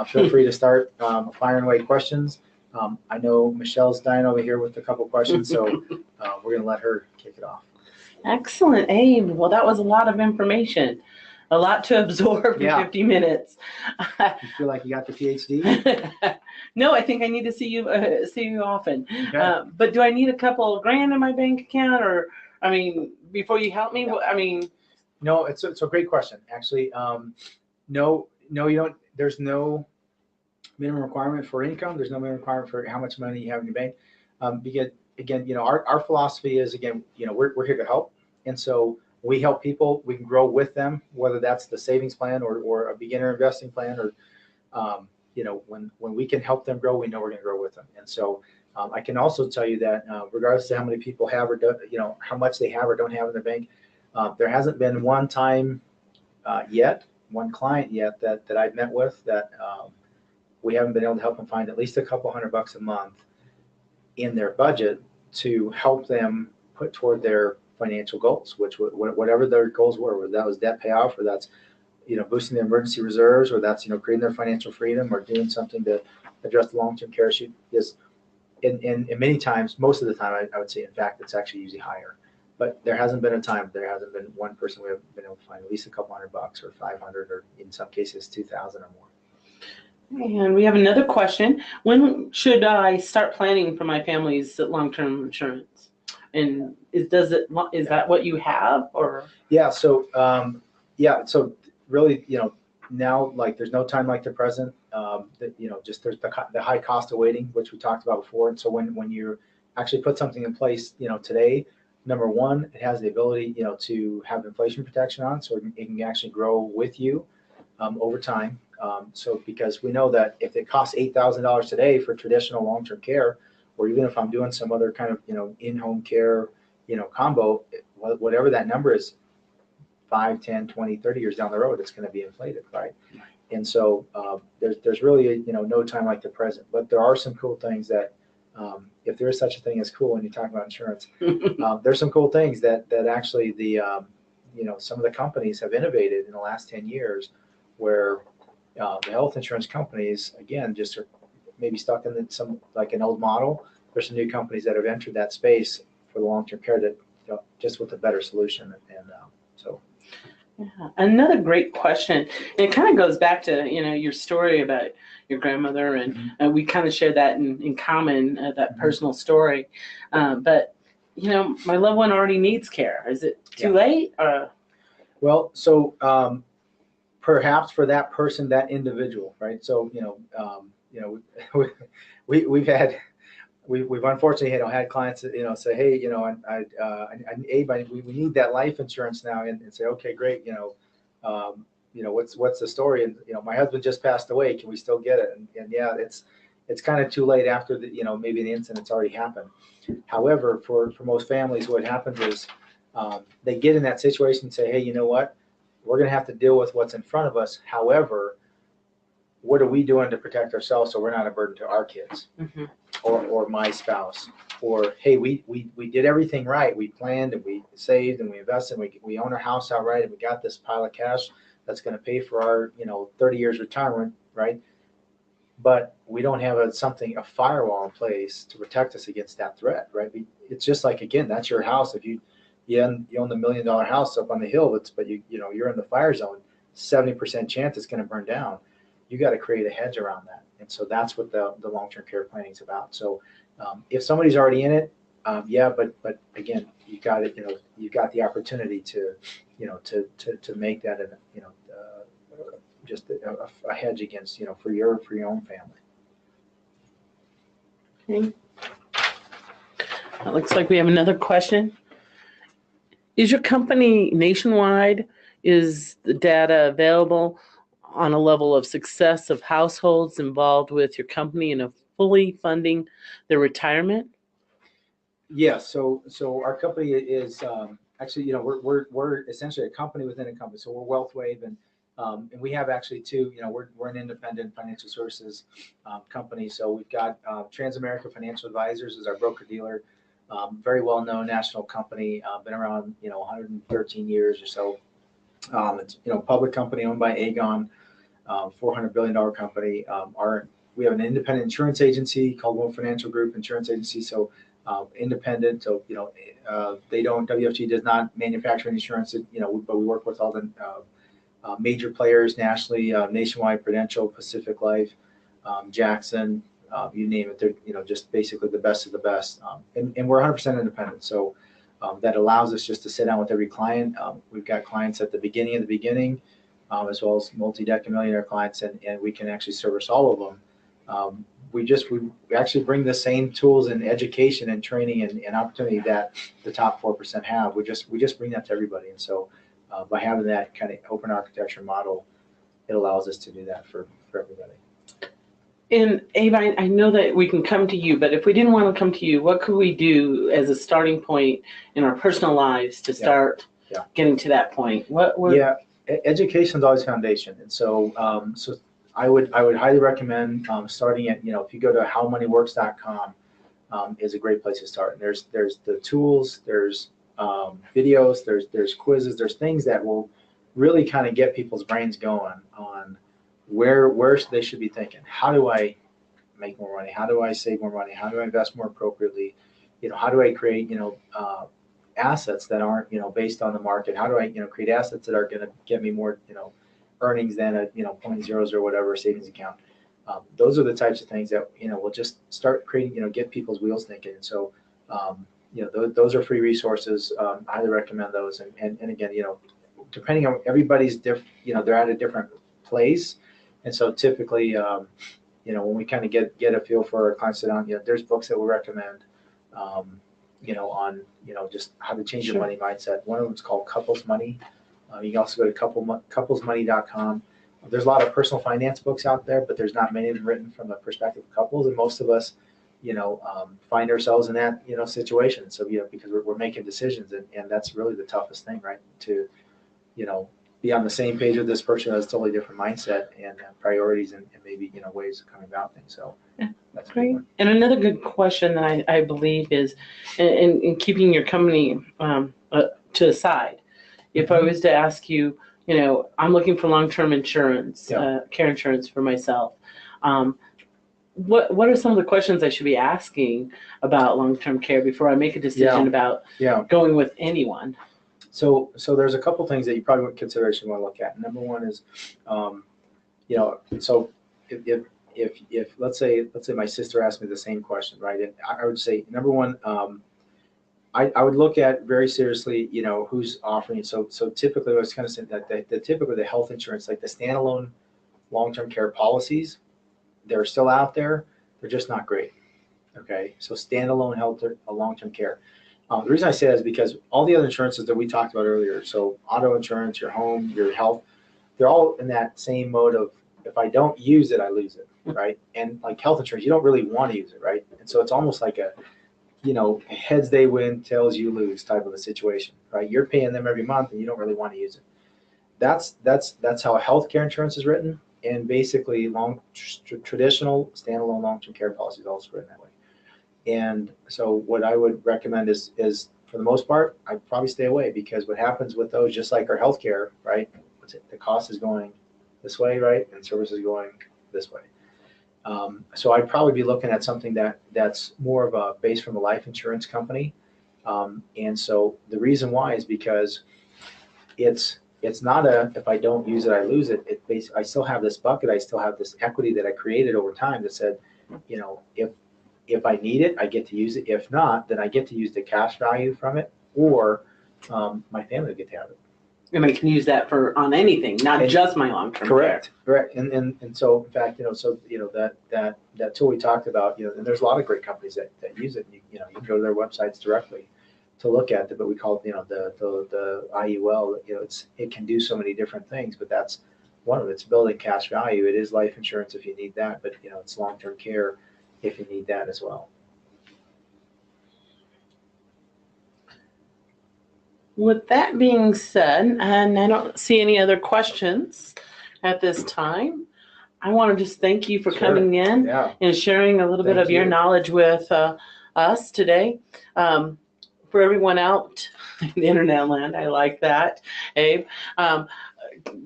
feel free to start firing away questions. I know Michelle's dying over here with a couple questions, so we're going to let her kick it off. Excellent, Abe. Well, that was a lot of information. A lot to absorb in 50 minutes. You feel like you got the PhD? No, I think I need to see you often. Okay. But do I need a couple of grand in my bank account, or before you help me? Yeah. No, it's a great question. Actually, no, you don't. There's no minimum requirement for income. There's no minimum requirement for how much money you have in your bank. Because again, our philosophy is, again, we're here to help, and so we help people. We can grow with them, whether that's the savings plan or a beginner investing plan, or when we can help them grow, we know we're going to grow with them. And so I can also tell you that regardless of how many people have or how much they have or don't have in their bank, there hasn't been one time yet, one client yet that I've met with that we haven't been able to help them find at least a couple $100 a month in their budget to help them put toward their financial goals, which whatever their goals were, whether that was debt payoff, or that's boosting their emergency reserves, or that's creating their financial freedom, or doing something to address the long-term care issue. Is in many times, most of the time, I would say, in fact, it's actually usually higher. But there hasn't been one person we haven't been able to find at least a couple $100 or 500, or in some cases 2,000 or more. And we have another question. When should I start planning for my family's long-term insurance? And is that what you have, or? Yeah. So So really, now, like, there's no time like the present. Just there's the high cost of waiting, which we talked about before. And so when you actually put something in place, today, number one, it has the ability, to have inflation protection on, so it can actually grow with you over time. So because we know that if it costs $8,000 today for traditional long-term care, or even if I'm doing some other kind of, in-home care, combo, whatever that number is, 5, 10, 20, 30 years down the road, it's going to be inflated, right? And so there's really, no time like the present. But there are some cool things that, if there is such a thing as cool when you talk about insurance, there's some cool things that actually some of the companies have innovated in the last 10 years, where the health insurance companies, again, just are maybe stuck in some like an old model. There's some new companies that have entered that space for the long-term care that just with a better solution, and so. Yeah. Another great question. It kind of goes back to your story about your grandmother, and we kind of share that in common, that personal story. But my loved one already needs care. Is it too late? Well, so perhaps for that person, that individual, right? So we've unfortunately had clients that say, hey, Abe, we need that life insurance now, and say, okay, great, what's the story? And my husband just passed away. Can we still get it? And yeah, it's kind of too late after maybe the incident's already happened. However, for most families, what happens is they get in that situation and say, hey, you know what? We're going to have to deal with what's in front of us. However, what are we doing to protect ourselves so we're not a burden to our kids or my spouse? Or, hey, we did everything right. We planned and we saved and we invested and we own our house outright and we got this pile of cash that's going to pay for our 30 years retirement, right? But we don't have a firewall in place to protect us against that threat, right? It's just like, again, that's your house. If you own the $1 million house up on the hill, but you're in the fire zone, 70% chance it's going to burn down. You got to create a hedge around that. And so that's what the long-term care planning is about. So if somebody's already in it, but again, you got it, you got the opportunity to make that just a hedge against, for your own family. Okay. It looks like we have another question. Is your company nationwide? Is the data available on a level of success of households involved with your company in a fully funding their retirement? Yes. So our company is actually, we're essentially a company within a company. So we're WealthWave, and we have actually two. We're an independent financial services company. So we've got Transamerica Financial Advisors as our broker dealer, very well known national company, been around 113 years or so. It's public company owned by Aegon. $400 billion company. We have an independent insurance agency called One Financial Group Insurance Agency. So independent. So WFG does not manufacture insurance. But we work with all the major players nationally, Nationwide, Prudential, Pacific Life, Jackson, you name it. They're just basically the best of the best. And we're 100% independent. So that allows us just to sit down with every client. We've got clients at the beginning. As well as multi-decade millionaire clients, and we can actually service all of them. We actually bring the same tools and education and training and opportunity that the top 4% have. We just bring that to everybody. And so by having that kind of open architecture model, it allows us to do that for everybody. And Abe, I know that we can come to you, but if we didn't want to come to you, what could we do as a starting point in our personal lives to start getting to that point? Education is always foundation, and so I would highly recommend starting at if you go to howmoneyworks.com is a great place to start. And there's the tools, there's videos, there's quizzes, there's things that will really kind of get people's brains going on where they should be thinking. How do I make more money? How do I save more money? How do I invest more appropriately? How do I create assets that aren't based on the market? How do I create assets that are going to get me more earnings than a 0.0s or whatever savings account? Those are the types of things that will just start creating get people's wheels thinking. And so those are free resources. I highly recommend those. And again depending on everybody's they're at a different place, and so typically when we kind of get a feel for our clients, there's books that we recommend. On just how to change your money mindset. One of them is called Couples Money. You can also go to couplesmoney.com. there's a lot of personal finance books out there, but there's not many of them written from the perspective of couples, and most of us, find ourselves in that, situation. So, because we're making decisions, and that's really the toughest thing, right? To, be on the same page with this person who has a totally different mindset and priorities and maybe, ways of coming about things. So that's a good Great. one. And another good question that I believe is in keeping your company to the side. If I was to ask you, I'm looking for long-term insurance, Yeah. care insurance for myself. What are some of the questions I should be asking about long-term care before I make a decision about going with anyone? So there's a couple things that you probably want consideration want to look at. Number one is, so if let's say my sister asked me the same question, right? And I would say, number one, I would look at very seriously, who's offering. So typically, I was kind of saying that typically the health insurance, like the standalone long-term care policies, they're still out there. They're just not great. Okay, so standalone health or long-term care. The reason I say that is because all the other insurances that we talked about earlier, so auto insurance, your home, your health, they're all in that same mode of, if I don't use it, I lose it, right? And like health insurance, you don't really want to use it, right? And so it's almost like a, heads they win, tails you lose type of a situation, right? You're paying them every month and you don't really want to use it. That's how healthcare insurance is written, and basically traditional standalone long-term care policy is also written that way. And so what I would recommend is for the most part, I'd probably stay away, because what happens with those, just like our healthcare, right? The cost is going this way, right? And service is going this way. So I'd probably be looking at something that's more of a base from a life insurance company. And so the reason why is because it's not if I don't use it, I lose it. I still have this bucket. I still have this equity that I created over time that said, if I need it, I get to use it. If not, then I get to use the cash value from it, or my family will get to have it. And I can use that on anything, not just my long-term Correct. And so, in fact, that tool we talked about, and there's a lot of great companies that use it. You can go to their websites directly to look at it, but we call it, the IUL. It can do so many different things, but that's one of it. It's building cash value. It is life insurance if you need that, but it's long-term care if you need that as well. With that being said, and I don't see any other questions at this time, I want to just thank you for coming in and sharing a little bit of your knowledge with us today. For everyone out in the internet land, I like that, Abe.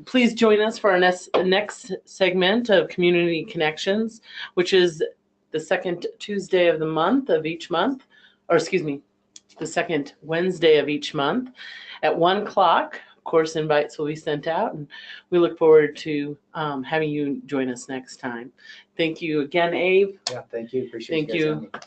Please join us for our next segment of Community Connections, which is the second Tuesday of the month of each month, or excuse me, the second Wednesday of each month at 1 o'clock. Of course, invites will be sent out, and we look forward to having you join us next time. Thank you again, Abe. Yeah, thank you. Appreciate you. Thank you.